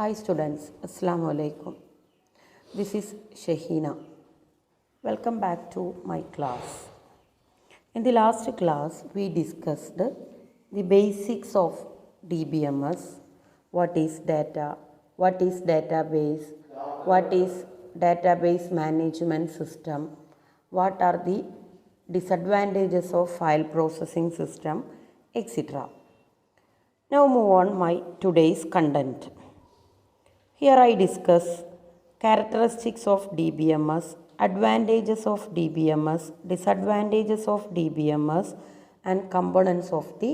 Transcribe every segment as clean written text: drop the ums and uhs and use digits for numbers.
Hi students, Assalamu alaikum. This is Shahina. Welcome back to my class. In the last class, we discussed the basics of dbms, what is data, what is database, what is database management system, what are the disadvantages of file processing system, etc. Now move on my today's content. Here I discuss characteristics of dbms, advantages of dbms, disadvantages of dbms and components of the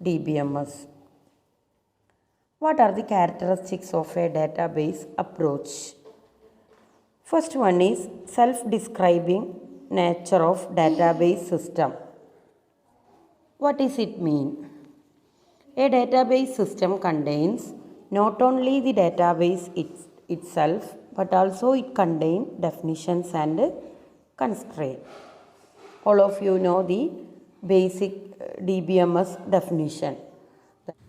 dbms. What are the characteristics of a database approach? First one is self-describing nature of database system. What does it mean? A database system contains not only the database itself, but also it contains definitions and constraints. All of you know the basic dbms definition.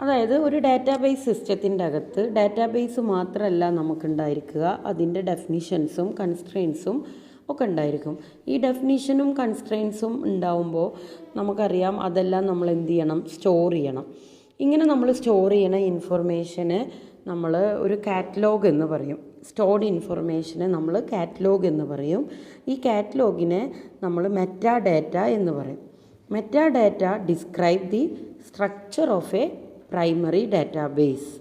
അതായത് ഒരു database സിസ്റ്റത്തിൻ്റെ അകത്ത് database മാത്രമല്ല നമുക്കുണ്ടായിരിക്കുക, അതിൻ്റെ ഡെഫിനിഷൻസും കൺസ്ട്രെയിൻസും ഒക്കെ ഉണ്ടായിരിക്കും. ഈ ഡെഫിനിഷനും കൺസ്ട്രെയിൻസും ഉണ്ടാവുമ്പോൾ നമുക്കറിയാം അതെല്ലാം നമ്മൾ എന്ത് ചെയ്യണം, സ്റ്റോർ ചെയ്യണം. ഇങ്ങനെ നമ്മൾ സ്റ്റോർ ചെയ്യണ ഇൻഫർമേഷന് നമ്മൾ ഒരു കാറ്റലോഗ് എന്ന് പറയും. സ്റ്റോർഡ് ഇൻഫർമേഷനെ നമ്മൾ കാറ്റലോഗ് എന്ന് പറയും. ഈ കാറ്റലോഗിനെ നമ്മൾ മെറ്റാ ഡാറ്റ എന്ന് പറയും. Meta data describe the structure of a primary database.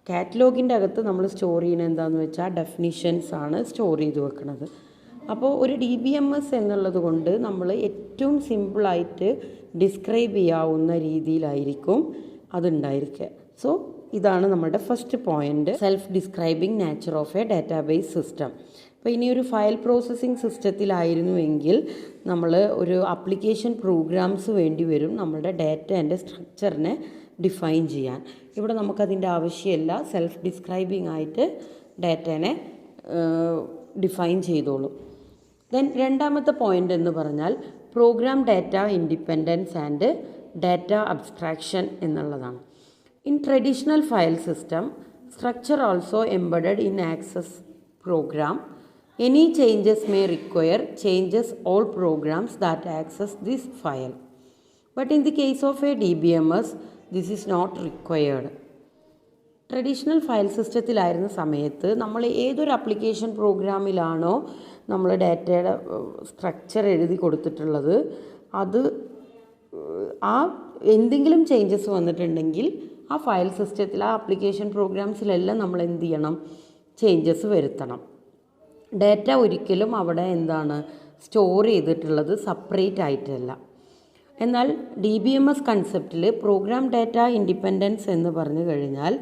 കാറ്റലോഗിൻ്റെ അകത്ത് നമ്മൾ സ്റ്റോർ ചെയ്യുന്നത് എന്താണെന്ന് വെച്ചാൽ ഡെഫിനിഷൻസ് ആണ് സ്റ്റോർ ചെയ്ത് വെക്കുന്നത്. അപ്പോൾ ഒരു dbms എന്നുള്ളത് കൊണ്ട് നമ്മൾ ഏറ്റവും സിമ്പിളായിട്ട് ഡിസ്ക്രൈബ് ചെയ്യാവുന്ന രീതിയിലായിരിക്കും അതുണ്ടായിരിക്കുക. സോ ഇതാണ് നമ്മുടെ first point, self describing nature of A database system. അപ്പോൾ ഇനി ഒരു ഫയൽ പ്രോസസ്സിംഗ് സിസ്റ്റത്തിലായിരുന്നുവെങ്കിൽ നമ്മൾ ഒരു ആപ്ലിക്കേഷൻ പ്രോഗ്രാംസ് വേണ്ടി വരും നമ്മുടെ ഡാറ്റേൻ്റെ സ്ട്രക്ചറിനെ ഡിഫൈൻ ചെയ്യാൻ. ഇവിടെ നമുക്കതിൻ്റെ ആവശ്യമില്ല, സെൽഫ് ഡിസ്ക്രൈബിംഗ് ആയിട്ട് ഡാറ്റേനെ ഡിഫൈൻ ചെയ്തോളും. ദെൻ രണ്ടാമത്തെ പോയിൻ്റ് എന്ന് പറഞ്ഞാൽ program data independence and data abstraction എന്നുള്ളതാണ്. In traditional file system structure also embedded in access program. Any changes may require changes all programs that access this file. But in the case of a dbms this is not required. Traditional file സിസ്റ്റത്തിലായിരുന്ന സമയത്ത് നമ്മൾ ഏതൊരു application പ്രോഗ്രാമിലാണോ നമ്മൾ ഡാറ്റയുടെ structure എഴുതി കൊടുത്തിട്ടുള്ളത്, അത് ആ എന്തെങ്കിലും ചേഞ്ചസ് വന്നിട്ടുണ്ടെങ്കിൽ ആ ഫയൽ സിസ്റ്റത്തിൽ ആ ആപ്ലിക്കേഷൻ പ്രോഗ്രാംസിലെല്ലാം നമ്മൾ എന്ത് ചെയ്യണം, ചേഞ്ചസ് വരുത്തണം. ഡാറ്റ ഒരിക്കലും അവിടെ എന്താണ് സ്റ്റോർ ചെയ്തിട്ടുള്ളത് സെപ്പറേറ്റ് ആയിട്ടല്ല. എന്നാൽ dbms കൺസെപ്റ്റിൽ പ്രോഗ്രാം ഡാറ്റ ഇൻഡിപെൻഡൻസ് എന്ന് പറഞ്ഞു കഴിഞ്ഞാൽ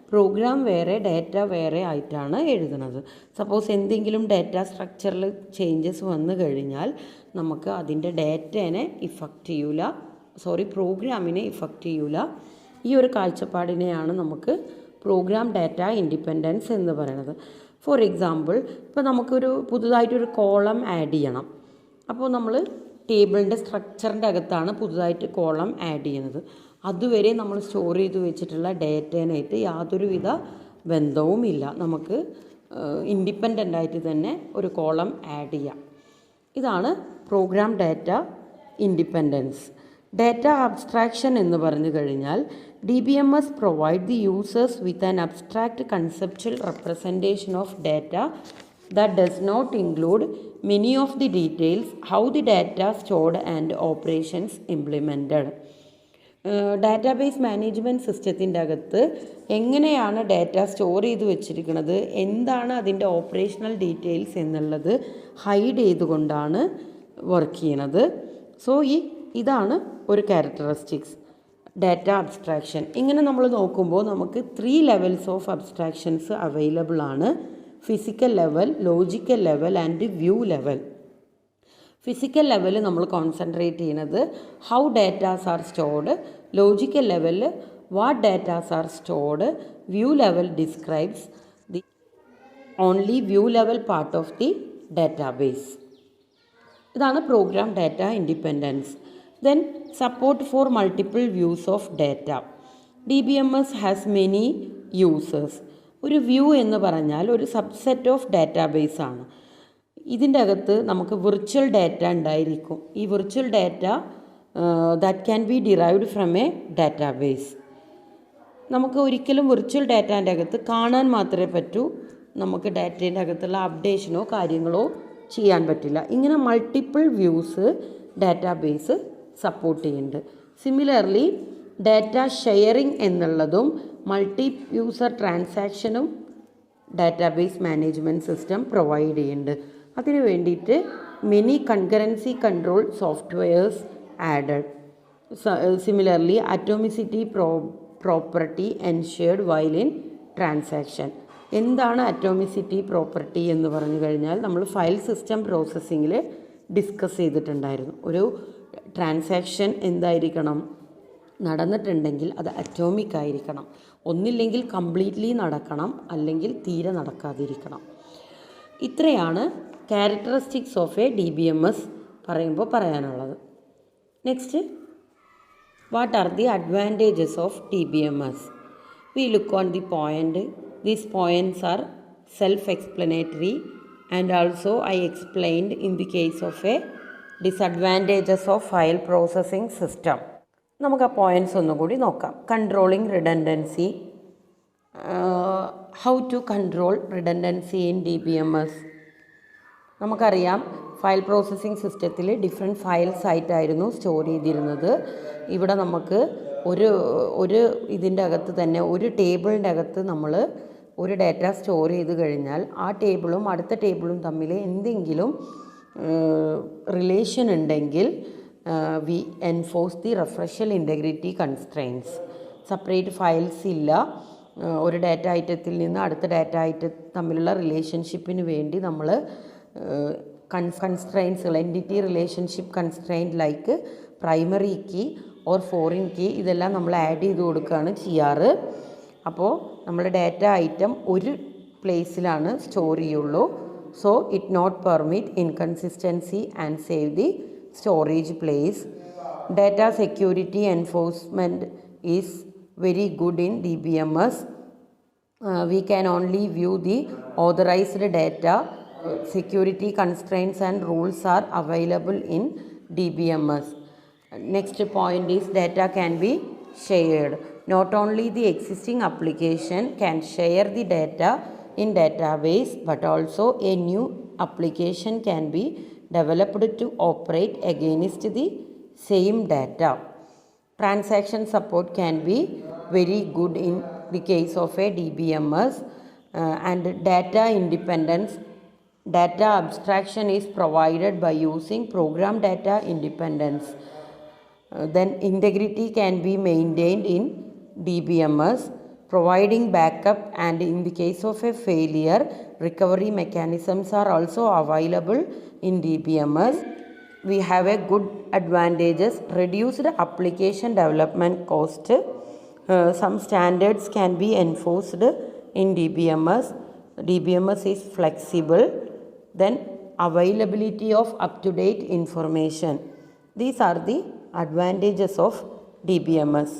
പ്രോഗ്രാം വേറെ ഡാറ്റ വേറെ ആയിട്ടാണ് എഴുതുന്നത്. സപ്പോസ് എന്തെങ്കിലും ഡാറ്റ സ്ട്രക്ചറിൽ ചേഞ്ചസ് വന്നു കഴിഞ്ഞാൽ നമുക്ക് അതിൻ്റെ ഡാറ്റേനെ ഇഫക്റ്റ് ചെയ്യൂല, പ്രോഗ്രാമിനെ ഇഫക്റ്റ് ചെയ്യൂല. ഈ ഒരു കാഴ്ചപ്പാടിനെയാണ് നമുക്ക് പ്രോഗ്രാം ഡാറ്റ ഇൻഡിപെൻഡൻസ് എന്ന് പറയുന്നത്. ഫോർ എക്സാമ്പിൾ, ഇപ്പോൾ നമുക്കൊരു പുതുതായിട്ടൊരു കോളം ആഡ് ചെയ്യണം. അപ്പോൾ നമ്മൾ ടേബിളിൻ്റെ സ്ട്രക്ചറിൻ്റെ അകത്താണ് പുതുതായിട്ട് കോളം ആഡ് ചെയ്യുന്നത്. അതുവരെ നമ്മൾ സ്റ്റോർ ചെയ്ത് വെച്ചിട്ടുള്ള ഡാറ്റേനായിട്ട് യാതൊരുവിധ ബന്ധവുമില്ല. നമുക്ക് ഇൻഡിപെൻഡൻ്റ് ആയിട്ട് തന്നെ ഒരു കോളം ആഡ് ചെയ്യാം. ഇതാണ് program data independence. Data abstraction എന്ന് പറഞ്ഞു കഴിഞ്ഞാൽ dbms provide the users with an abstract conceptual representation of data that does not include many of the details how the data stored and operations implemented. Database management സിസ്റ്റത്തിൻ്റെ അകത്ത് എങ്ങനെയാണ് data store ചെയ്ത് വെച്ചിരിക്കുന്നത്, എന്താണ് അതിൻ്റെ ഓപ്പറേഷണൽ ഡീറ്റെയിൽസ് എന്നുള്ളത് hide ചെയ്തുകൊണ്ടാണ് work ചെയ്യണത്. സോ ഇതാണ് ഒരു ക്യാരക്ടറിസ്റ്റിക്സ് ഡാറ്റ അബ്സ്ട്രാക്ഷൻ. ഇങ്ങനെ നമ്മൾ നോക്കുമ്പോൾ നമുക്ക് 3 ലെവൽസ് ഓഫ് അബ്സ്ട്രാക്ഷൻസ് അവൈലബിൾ ആണ്. Physical level, logical level and view level. Physical level നമ്മൾ കോൺസെൻട്രേറ്റ് ചെയ്യുന്നത് how datas are stored, logical level what datas are stored, view level describes the only view level part of the database. ഇതാണ് program data independence. Then support for multiple views of data. dbms has many users. ഒരു view എന്ന് പറഞ്ഞാൽ ഒരു subset of database ആണ്. ഇതിൻ്റെ അകത്ത് നമുക്ക് virtual data ഉണ്ടായിരിക്കും. ഈ virtual data that can be derived from A database. നമുക്ക് ഒരിക്കലും വിർച്വൽ ഡാറ്റാൻ്റെ അകത്ത് കാണാൻ മാത്രമേ പറ്റൂ, നമുക്ക് ഡാറ്റേൻ്റെ അകത്തുള്ള അപ്ഡേഷനോ കാര്യങ്ങളോ ചെയ്യാൻ പറ്റില്ല. ഇങ്ങനെ മൾട്ടിപ്പിൾ വ്യൂസ് ഡാറ്റാബേസ് സപ്പോർട്ട് ചെയ്യുന്നുണ്ട്. സിമിലർലി ഡാറ്റ ഷെയറിംഗ് എന്നുള്ളതും മൾട്ടി യൂസർ ട്രാൻസാക്ഷനും ഡാറ്റാബേസ് മാനേജ്മെൻറ്റ് സിസ്റ്റം പ്രൊവൈഡ് ചെയ്യുന്നുണ്ട്. അതിനു വേണ്ടിയിട്ട് many concurrency control softwares added. Similarly atomicity property ensured while in transaction. എന്താണ് അറ്റോമിസിറ്റി പ്രോപ്പർട്ടി എന്ന് പറഞ്ഞു കഴിഞ്ഞാൽ നമ്മൾ ഫയൽ സിസ്റ്റം പ്രോസസ്സിങ്ങിൽ ഡിസ്കസ് ചെയ്തിട്ടുണ്ടായിരുന്നു. ഒരു ട്രാൻസാക്ഷൻ എന്തായിരിക്കണം, നടന്നിട്ടുണ്ടെങ്കിൽ അത് അറ്റോമിക് ആയിരിക്കണം. ഒന്നില്ലെങ്കിൽ കംപ്ലീറ്റ്ലി നടക്കണം, അല്ലെങ്കിൽ തീരെ നടക്കാതിരിക്കണം. ഇത്രയാണ് ക്യാരക്ടറിസ്റ്റിക്സ് ഓഫ് എ DBMS പറയുമ്പോൾ പറയാനുള്ളത്. Next, what are the advantages of DBMS? We look on the point. These points are self-explanatory, and also I explained in the case of a disadvantages of file processing system. നമുക്ക് ആ points ഒന്നുകൂടി നോക്കാം. Controlling redundancy. How to control redundancy in DBMS? നമുക്കറിയാം, file processing സിസ്റ്റത്തിൽ different files ആയിട്ടായിരുന്നു store ചെയ്തിരുന്നത്. ഇവിടെ നമുക്ക് ഒരു ഇതിൻ്റെ അകത്ത് തന്നെ ഒരു ടേബിളിൻ്റെ അകത്ത് നമ്മൾ ഒരു ഡാറ്റ സ്റ്റോർ ചെയ്ത് കഴിഞ്ഞാൽ ആ ടേബിളും അടുത്ത ടേബിളും തമ്മിൽ എന്തെങ്കിലും റിലേഷൻ ഉണ്ടെങ്കിൽ we enforce the referential integrity constraints. Separate files ഇല്ല, ഒരു ഡാറ്റ ഐറ്റത്തിൽ നിന്ന് അടുത്ത ഡാറ്റ ഐറ്റം തമ്മിലുള്ള റിലേഷൻഷിപ്പിന് വേണ്ടി നമ്മൾ കൺസ്ട്രെയിൻസുകൾ, entity relationship constraint like primary key or foreign key, ഇതെല്ലാം നമ്മൾ ആഡ് ചെയ്ത് കൊടുക്കുകയാണ് ചെയ്യാറ്. അപ്പോൾ നമ്മുടെ ഡാറ്റ ഐറ്റം ഒരു പ്ലേസിലാണ് സ്റ്റോർ ചെയ്യുള്ളൂ. So it not permit inconsistency and save the storage place. Data security enforcement is very good in DBMS. We can only view the authorized data. Security constraints and rules are available in DBMS. Next point is data can be shared. Not only the existing application can share the data in database, but also a new application can be developed to operate against the same data. Transaction support can be very good in the case of a DBMS, and data independence. Data abstraction is provided by using program data independence. Then integrity can be maintained in DBMS, providing backup, and in the case of a failure, recovery mechanisms are also available in DBMS. We have a good advantages: reduced application development cost. Some standards can be enforced in DBMS. DBMS is flexible. Then availability of up-to-date information. These are the advantages of DBMS.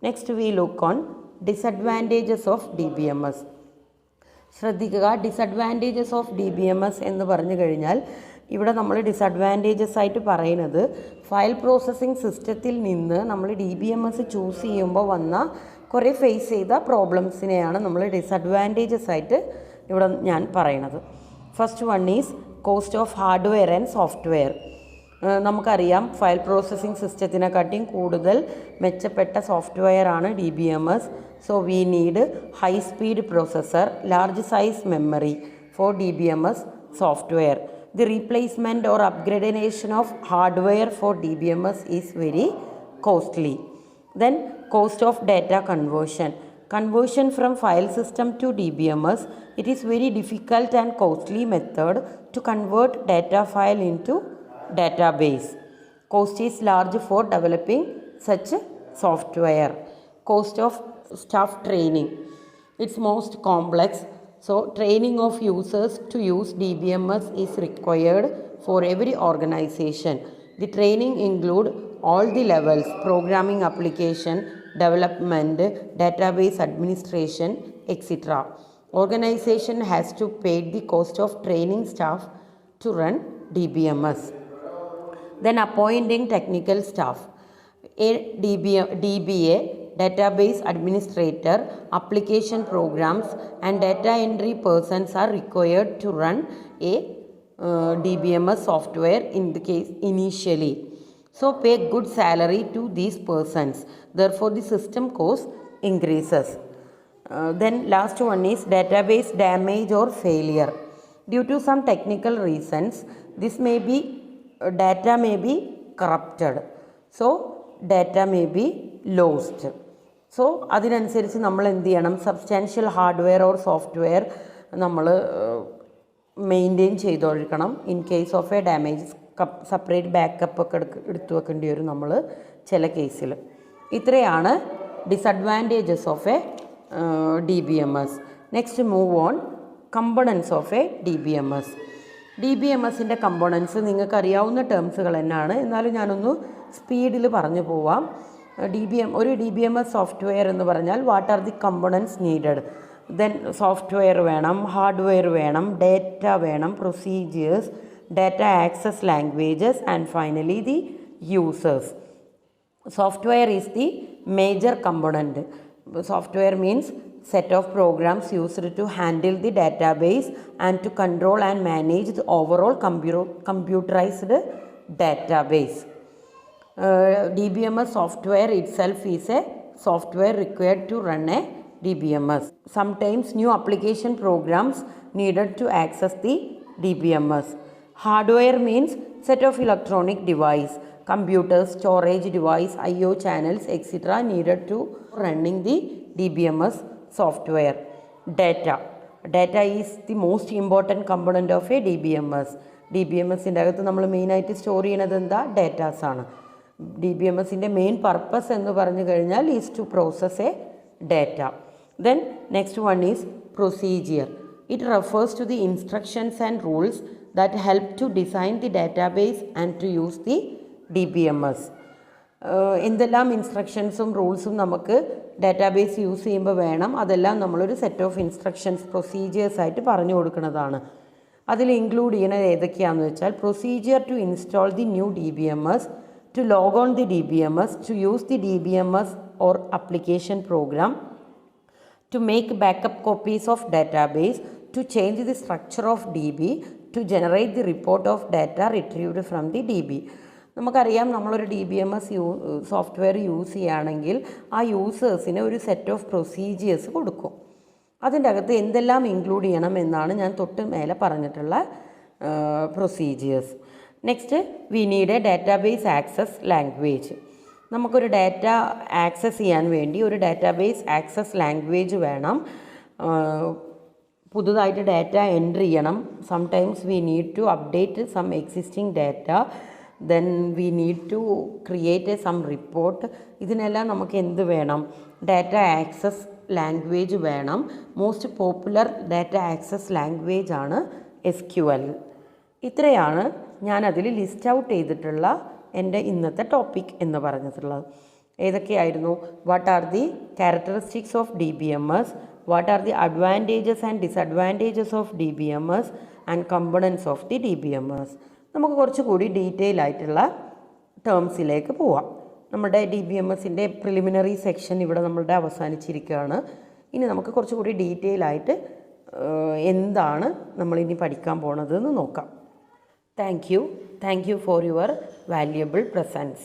Next we look on disadvantages of DBMS. ശ്രദ്ധിക്കുക, disadvantages of DBMS എന്ന് പറഞ്ഞു കഴിഞ്ഞാൽ ഇവിടെ നമ്മൾ disadvantages ആയിട്ട് പറയുന്നത് file processing സിസ്റ്റത്തിൽ നിന്ന് നമ്മൾ DBMS ചൂസ് ചെയ്യുമ്പോൾ വന്ന കുറേ ഫേസ് ചെയ്ത പ്രോബ്ലംസിനെയാണ് നമ്മൾ ഡിസഡ്വാൻറ്റേജസ് ആയിട്ട് ഇവിടെ ഞാൻ പറയണത്. First one is cost of hardware and software. നമുക്കറിയാം, ഫയൽ പ്രോസസ്സിംഗ് സിസ്റ്റത്തിനെക്കാട്ടിയും കൂടുതൽ മെച്ചപ്പെട്ട സോഫ്റ്റ്വെയർ ആണ് DBMS. So we need high speed processor, large size memory for DBMS software. The replacement or upgradation of hardware for DBMS is very costly. Then cost of data conversion. Conversion from file system to DBMS, it is very difficult and costly method to convert data file into database. Cost is large for developing such software. Cost of staff training, it's most complex. So training of users to use DBMS is required for every organization. The training include all the levels: programming, application development, database administration, etc. Organization has to pay the cost of training staff to run DBMS. Then appointing technical staff. A DBA, database administrator, application programs and data entry persons are required to run a DBMS software in the case initially. So pay good salary to these persons. Therefore the system cost increases. Then last one is database damage or failure. Due to some technical reasons, this may be data may be corrupted. So data may be lost. So അതിനനുസരിച്ച് നമ്മൾ എന്ത് ചെയ്യണം, substantial hardware or software നമ്മൾ maintain ചെയ്തൊഴിക്കണം. In case of a damage separate backup ഒക്കെ എടുത്തു വെക്കേണ്ടി വരും നമ്മൾ ചില കേസിൽ. ഇത്രയാണ് disadvantages of a DBMS. Next move on components of a DBMS. DBMSൻ്റെ കമ്പോണൻസ് നിങ്ങൾക്കറിയാവുന്ന ടേംസുകൾ തന്നെയാണ്, എന്നാലും ഞാനൊന്ന് സ്പീഡിൽ പറഞ്ഞു പോവാം. ഒരു DBMS സോഫ്റ്റ്വെയർ എന്ന് പറഞ്ഞാൽ what are the components needed. Then software വേണം, ഹാർഡ്വെയർ വേണം, ഡേറ്റ വേണം, procedures, data access languages and finally the users. Software is the major component. Software means set of programs used to handle the database and to control and manage the overall computerized database. DBMS software itself is a software required to run a DBMS. Sometimes new application programs needed to access the DBMS. Hardware means set of electronic device, computers, storage device, IO channels, etc. needed to running the DBMS software. Data is the most important component of a DBMS. DBMSൻ്റെ അകത്ത് നമ്മൾ മെയിനായിട്ട് store ചെയ്യുന്നത് എന്താ, ഡേറ്റാസാണ്. DBMSൻ്റെ main purpose എന്ന് പറഞ്ഞു കഴിഞ്ഞാൽ is to process a data. Then next one is procedure. It refers to the instructions and rules that help to design the database and to use the DBMS. എന്തെല്ലാം ഇൻസ്ട്രക്ഷൻസും റൂൾസും നമുക്ക് database use ചെയ്യുമ്പോൾ വേണം, അതെല്ലാം നമ്മളൊരു set of instructions procedures ആയിട്ട് പറഞ്ഞു കൊടുക്കുന്നതാണ്. അതിൽ ഇൻക്ലൂഡ് ചെയ്യുന്നത് ഏതൊക്കെയാണെന്ന് വെച്ചാൽ procedure to install the new DBMS, to log on the DBMS, to use the DBMS or application program, to make backup copies of database, to change the structure of DB, to generate the report of data retrieved from the DB. നമുക്കറിയാം, നമ്മളൊരു DBMS software use ചെയ്യുകയാണെങ്കിൽ ആ യൂസേഴ്സിന് ഒരു set of procedures കൊടുക്കും. അതിൻ്റെ അകത്ത് എന്തെല്ലാം include ചെയ്യണം എന്നാണ് ഞാൻ തൊട്ട് മേലെ പറഞ്ഞിട്ടുള്ള procedures. Next we need a database access language. നമുക്കൊരു ഡാറ്റ ആക്സസ് ചെയ്യാൻ വേണ്ടി ഒരു ഡാറ്റാബേസ് ആക്സസ് ലാംഗ്വേജ് വേണം. പുതുതായിട്ട് ഡാറ്റ എൻറ്റർ ചെയ്യണം. Sometimes we need to update some existing data, then we need to create some report. ഇതിനെല്ലാം നമുക്ക് എന്ത് വേണം, ഡാറ്റ ആക്സസ് ലാംഗ്വേജ് വേണം. Most popular data access language ആണ് SQL. ഇത്രയാണ് ഞാനതിൽ ലിസ്റ്റ് ഔട്ട് ചെയ്തിട്ടുള്ള എൻ്റെ ഇന്നത്തെ ടോപ്പിക് എന്ന് പറഞ്ഞിട്ടുള്ളത്. ഏതൊക്കെയായിരുന്നു? What are the characteristics of DBMS, what are the advantages and disadvantages of DBMS and components of the DBMS. നമുക്ക് കുറച്ചുകൂടി ഡീറ്റെയിൽ ആയിട്ടുള്ള ടേംസിലേക്ക് പോവാം. നമ്മുടെ DBMSൻ്റെ പ്രിലിമിനറി സെക്ഷൻ ഇവിടെ നമ്മളുടെ അവസാനിച്ചിരിക്കുകയാണ്. ഇനി നമുക്ക് കുറച്ചുകൂടി ഡീറ്റെയിൽ ആയിട്ട് എന്താണ് നമ്മളിനി പഠിക്കാൻ പോണതെന്ന് നോക്കാം. Thank you for your valuable presence.